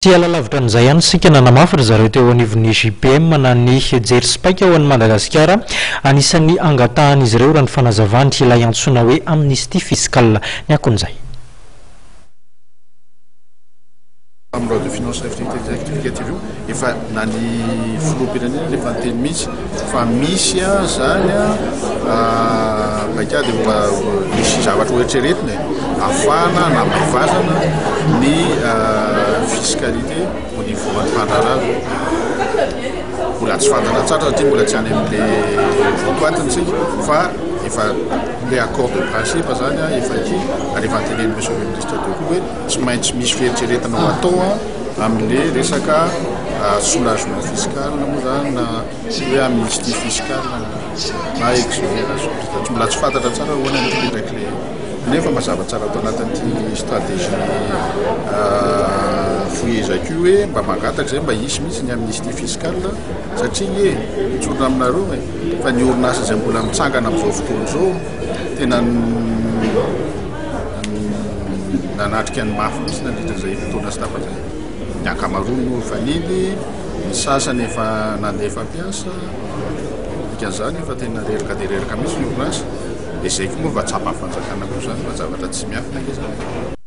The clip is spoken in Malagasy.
Lavitra an'izay ihany sika nanamafy ry zareo teo anivon'ny JPM ny jery spaika ao an'i Madagasikara anisan'ny angatahan'izy ireo raha ny fanazavany ilay antsoina hoe amnistie fiscale ny akon'izay. Loi de finances rectificative io efa nany filoam-pirenena le fanteny mihitsy fa misy zany baika dia misy zavatra oeritreretina afahana na maivazana ny fiscalité au niveau antifandrarana mbola tsy fantatra tsara satria mbola tsy any amin'le votoatiny sika fa efa le accord de principe zany efa ty ary efa anteneny monsieur le ministre toko hoe tsy maintsy misy fieritreretana ho atao amin'le resaka soulagement fiscal moa zany na hoe amnistie fiscale na exonération tsy mbola tsy fantatra tsara hoana ny ndraiky le nefa mazava tsara atao anatin'ity stratégie fohezako hoe mba mangataka zay mba hisy mihitsy ny amnistie fiscale satria tsorona aminareo fa ny orinasa zay mbola mitsangana amin'izao fotoana zao tena nanatrika ny mafy mihitsy nandritra zay fotoana sy tapazay ny ankamaroany no fanily ny sasany efa nandefa ampiasa ikan'izany efa tena reraka dia reraka mihitsy ny orinasa dia zay koa moa mba tsapa fanjakana koa zany mba zavatra tsy miafina ke zany.